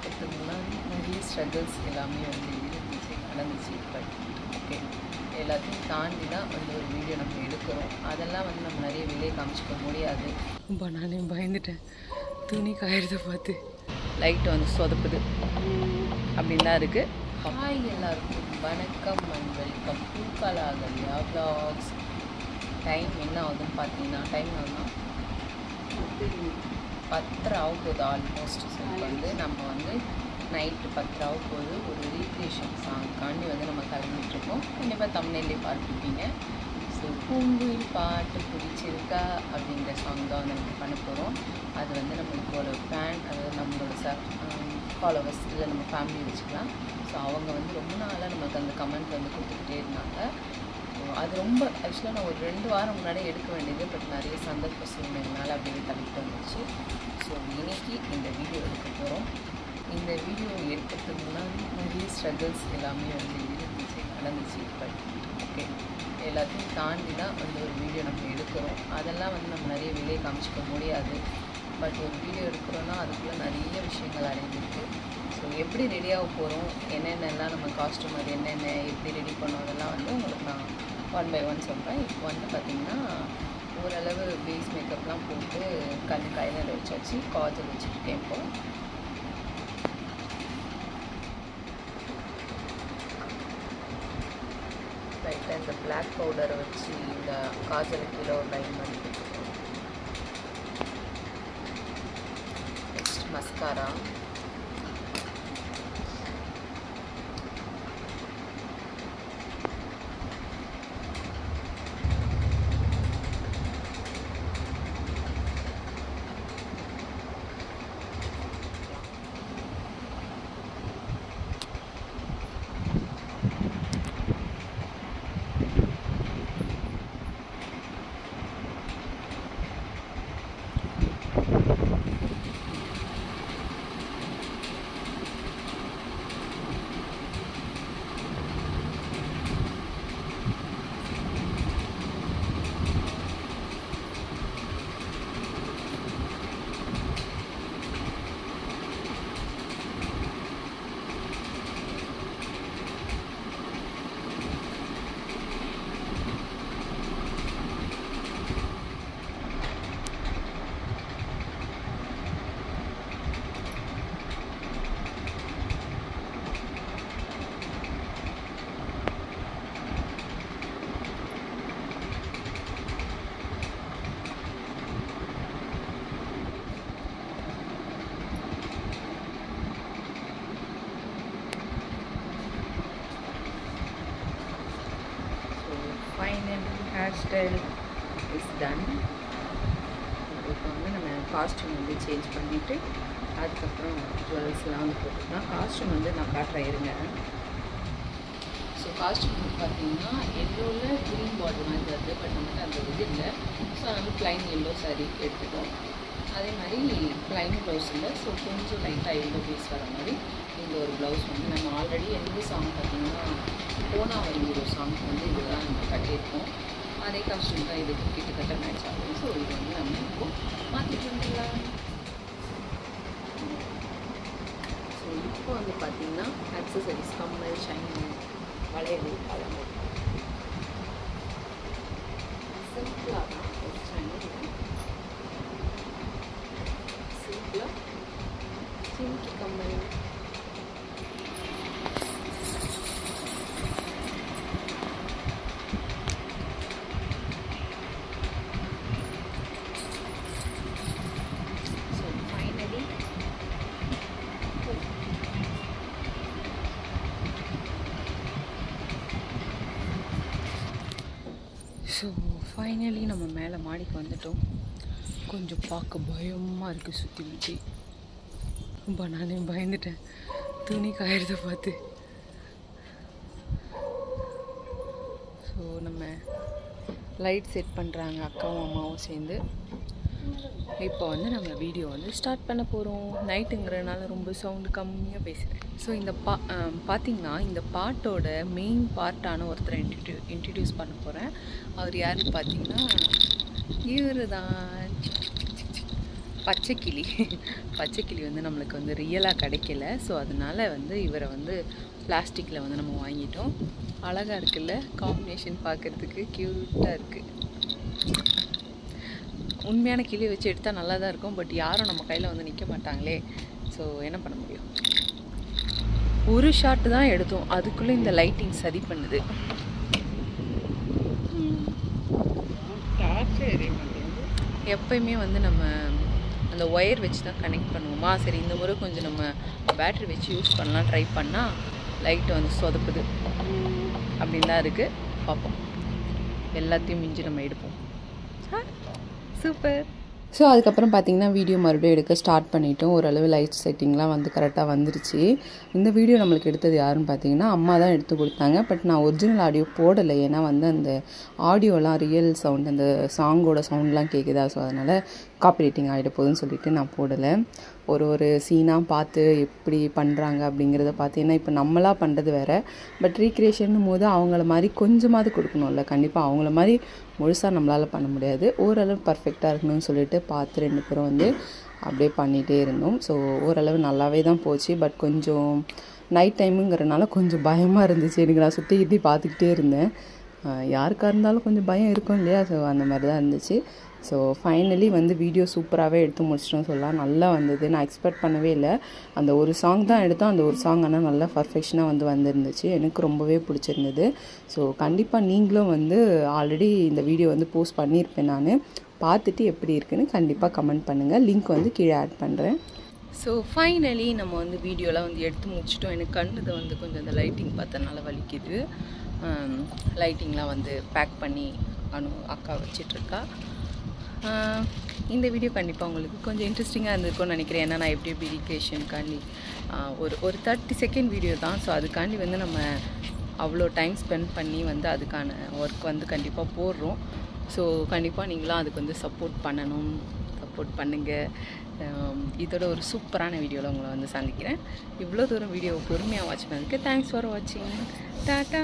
எடுக்கிறதுக்கு முன்னாடி நிறைய ஸ்ட்ரகிள்ஸ் எல்லாமே நடந்துச்சு. பட் ஓகே, எல்லாத்தையும் தாண்டி தான் ஒரு வீடியோ நம்ம எடுக்கிறோம். அதெல்லாம் நம்ம நிறைய வெளியே காமிச்சிக்க முடியாது. ரொம்ப நானே பயந்துட்டேன். துணி காயறதை பார்த்து லைட் சொதப்புது அப்படின்னு தான் இருக்குது. ஹாய் எல்லாருக்கும் வணக்கம் and welcome to Kalakalya vlogs. Time என்ன ஆகுதுன்னு பார்த்தீங்கன்னா, டைம் ஆகுதுன்னா 10:30 ஆக போகுது ஆல்மோஸ்ட். ஸோ நம்ம நைட்டு 10:30 ஆக போகுது. ஒரு ரீக்ரியேஷன் சாங்காண்டி நம்ம கிளம்பிட்டுருக்கோம். கண்டிப்பாக தமிழ்லேயே பார்த்துருப்பீங்க. ஸோ பூங்குயில் பாட்டு பிடிச்சிருக்கா அப்படிங்கிற சாங் தான் நம்ம பண்ண போகிறோம். அது நம்மளுக்கு ஒரு ஃபேன், அதாவது நம்மளோட ஃபாலோவர்ஸ் இல்லை நம்ம ஃபேமிலி வச்சுக்கலாம். ஸோ அவங்க ரொம்ப நாளாக நமக்கு அந்த கமெண்ட் கொடுத்துக்கிட்டே இருந்தாங்க. அது ரொம்ப ஆக்சுவலாக நான் ஒரு 2 வாரம் முன்னாடியே எடுக்க வேண்டியது, பட் நிறைய சந்தர்ப்ப சூழ்நிலைனால அப்படியே தள்ளிட்டு வந்துச்சு. ஸோ இன்றைக்கி இந்த வீடியோ எடுக்க போகிறோம். இந்த வீடியோ எடுக்கிறதுக்கு முன்னாடி நிறைய ஸ்ட்ரகிள்ஸ் எல்லாமே நடந்துச்சு. பட் ஓகே, எல்லாத்தையும் தாண்டி தான் ஒரு வீடியோ நம்ம எடுக்கிறோம். அதெல்லாம் நம்ம நிறைய வெளியே காமிச்சிக்க முடியாது. பட் ஒரு வீடியோ எடுக்கிறோன்னா அதுக்குள்ளே நிறைய விஷயங்கள் அடங்கியிருக்கு. ஸோ எப்படி ரெடியாக போகிறோம், என்னென்னலாம் நம்ம காஸ்ட்யூம், அது என்னென்ன எப்படி ரெடி பண்ணோம், அதெல்லாம் உங்களுக்கு நான் 1 by 1 சொல்கிறேன். இப்போ பார்த்திங்கன்னா ஓரளவு பேஸ் மேக்கப்லாம் போட்டு கண் கையில் வச்சாச்சு. காஜல் வச்சுருக்கேன். இப்போ லைட்டாக இந்த பிளாக் பவுடரை வச்சு இந்த காஜலுக்கு கீழே ஒரு லைன் பண்ணி கொடுத்துருக்கோம். Next mascara. Finally hair style is done. இப்போ நம்ம காஸ்ட்யூம் சேஞ்ச் பண்ணிவிட்டு அதுக்கப்புறம் ஜுவல்ஸ்லாம் போட்டுக்கலாம். காஸ்ட்யூம் நான் காட்டுறேன் இருங்க. ஸோ காஸ்ட்யூம் பார்த்தீங்கன்னா எல்லோவில் க்ரீன் பார்டர் மாதிரி வருது, பட் அந்த இது இல்லை. ஸோ ப்ளைன் எல்லோ சாரீ எடுத்துட்டோம். அதே மாதிரி ப்ளைன் ப்ளவுஸ் இல்லை. ஸோ கொஞ்சம் லைட்டாக எல்லோ பீஸ் வர மாதிரி இந்த ஒரு ப்ளவுஸ் நம்ம ஆல்ரெடி எந்த சாங் பார்த்திங்கன்னா போனா ஒரு சாங் இதுதான் நம்ம கட்டியிருக்கோம். அதே காஸ்ட்யூம் தான் இது கிட்டத்தட்ட மேட்ச் ஆகும். ஸோ இது நம்ம இப்போ மாற்றிட்டு வந்துடலாம். ஸோ இப்போ பார்த்திங்கன்னா அக்சசரிஸ், கம்மல், ஷைன், வளையல், பழங்கள் சிம்பிளாக தான் சிம்பிளாக சிமிக்கி கம்மல். ஸோ ஃபைனலி நம்ம மேலே மாடிக்கு வந்துட்டோம். கொஞ்சம் பார்க்க பயமாக இருக்குது சுற்றி முற்றி. ரொம்ப நானே பயந்துட்டேன் துணி காயறதை பார்த்து. ஸோ நம்ம லைட் செட் பண்ணுறாங்க அக்காவும் அம்மாவும் சேர்ந்து. இப்போ நம்ம வீடியோ ஸ்டார்ட் பண்ண போகிறோம். நைட்டுங்கிறதுனால ரொம்ப சவுண்டு கம்மியாக பேசுகிறேன். ஸோ இந்த பார்த்திங்கன்னா இந்த பாட்டோட மெயின் பார்ட்டான ஒருத்தரை இன்ட்ரடியூஸ் பண்ண போகிறேன். அவர் யாருன்னு பார்த்தீங்கன்னா இவர் தான். பச்சைக்கிளி வந்து நம்மளுக்கு வந்து ரியலாக கிடைக்கல. ஸோ அதனால் வந்து இவரை வந்து பிளாஸ்டிக்கில் வந்து நம்ம வாங்கிட்டோம். அழகாக இருக்குல்ல, காம்பினேஷன் பார்க்குறதுக்கு க்யூட்டாக இருக்குது. உண்மையான கிளியை வச்சு எடுத்தால் நல்லா தான் இருக்கும். பட் யாரும் நம்ம கையில் வந்து நிற்க மாட்டாங்களே. ஸோ என்ன பண்ண முடியும், ஒரு ஷாட்டு தான் எடுத்தோம். அதுக்குள்ளே இந்த லைட்டிங் சரி பண்ணுது. எப்பயுமே வந்து நம்ம அந்த ஒயர் வச்சு தான் கனெக்ட் பண்ணுவோமா. சரி, இந்த முறை கொஞ்சம் நம்ம பேட்ரி வச்சு யூஸ் பண்ணலாம் ட்ரை பண்ணால் லைட்டை வந்து சொதப்புது அப்படின்னு தான் இருக்குது. பார்ப்போம், எல்லாத்தையும் மிஞ்சி நம்ம எடுப்போம். சூப்பர். ஸோ அதுக்கப்புறம் பார்த்திங்கன்னா வீடியோ மறுபடியும் எடுக்க ஸ்டார்ட் பண்ணிட்டோம். ஓரளவு லைட் செட்டிங்லாம் வந்து கரெக்டாக வந்துருச்சு. இந்த வீடியோ நம்மளுக்கு எடுத்தது யாருன்னு பார்த்தீங்கன்னா அம்மா தான் எடுத்து கொடுத்தாங்க. பட் நான் ஒரிஜினல் ஆடியோ போடலை. ஏன்னா வந்து அந்த ஆடியோலாம் ரியல் சவுண்ட், அந்த சாங்கோட சவுண்ட்லாம் கேட்குதா. ஸோ அதனால் காப்பிரைட்டிங் ஆகிட போகுதுன்னு சொல்லிட்டு நான் போடலை. ஒரு சீனாக பார்த்து எப்படி பண்ணுறாங்க அப்படிங்கிறத பார்த்து, ஏன்னா இப்போ நம்மளாக பண்ணுறது வேறு. பட் ரீக்ரியேஷன் போது அவங்கள மாதிரி கொஞ்சமாவது கொடுக்கணும்ல. கண்டிப்பாக அவங்கள மாதிரி முழுசாக நம்மளால் பண்ண முடியாது. ஓரளவு பர்ஃபெக்டாக இருக்கணும்னு சொல்லிட்டு பார்த்து 2 பேரும் வந்து அப்படியே பண்ணிகிட்டே இருந்தோம். ஸோ ஓரளவு நல்லாவே தான் போச்சு. பட் கொஞ்சம் நைட் டைமுங்கிறனால கொஞ்சம் பயமாக இருந்துச்சு எனக்கு. நான் சுற்றி பார்த்துக்கிட்டே இருந்தேன். யாருக்காக இருந்தாலும் கொஞ்சம் பயம் இருக்கும் இல்லையா. ஸோ அந்த மாதிரி தான் இருந்துச்சு. ஸோ ஃபைனலி வந்து வீடியோ சூப்பராகவே எடுத்து முடிச்சிட்டோம் சொல்லலாம். நல்லா வந்தது. நான் எக்ஸ்பெக்ட் பண்ணவே இல்லை. அந்த ஒரு சாங் தான் எடுத்தோம். அந்த ஒரு சாங் ஆனால் நல்லா பர்ஃபெக்ஷனாக வந்து வந்துருந்துச்சு. எனக்கு ரொம்பவே பிடிச்சிருந்தது. ஸோ கண்டிப்பாக நீங்களும் வந்து ஆல்ரெடி இந்த வீடியோ வந்து போஸ்ட் பண்ணியிருப்பேன். நான் பார்த்துட்டு எப்படி இருக்குன்னு கண்டிப்பாக கமெண்ட் பண்ணுங்கள். லிங்க் வந்து கீழே ஆட் பண்ணுறேன். ஸோ ஃபைனலி நம்ம வந்து வீடியோலாம் வந்து எடுத்து முடிச்சிட்டோம். எனக்கு கண்ணுது வந்து கொஞ்சம் அந்த லைட்டிங் பார்த்தனால வலிக்குது. லைட்டிங்லாம் வந்து பேக் பண்ணி அக்கா வச்சிட்ருக்கா. இந்த வீடியோ கண்டிப்பாக உங்களுக்கு கொஞ்சம் இன்ட்ரெஸ்டிங்காக இருந்திருக்கும்னு நினைக்கிறேன். ஏன்னா நான் எப்படி ரீக்ரியேஷனுக்காண்டி ஒரு 30 செகண்ட் வீடியோ தான். ஸோ அதுக்காண்டி வந்து நம்ம அவ்வளோ டைம் ஸ்பெண்ட் பண்ணி வந்து அதுக்கான ஒர்க் வந்து கண்டிப்பாக போடுறோம். ஸோ கண்டிப்பாக நீங்களும் அதுக்கு வந்து சப்போர்ட் பண்ணுங்கள். இதோட ஒரு சூப்பரான வீடியோவில் உங்களை வந்து சந்திக்கிறேன். இவ்வளோ தூரம் வீடியோவை பொறுமையாக வாட்ச் பண்ணதுக்கு தேங்க்ஸ் ஃபார் வாட்சிங். டாட்டா.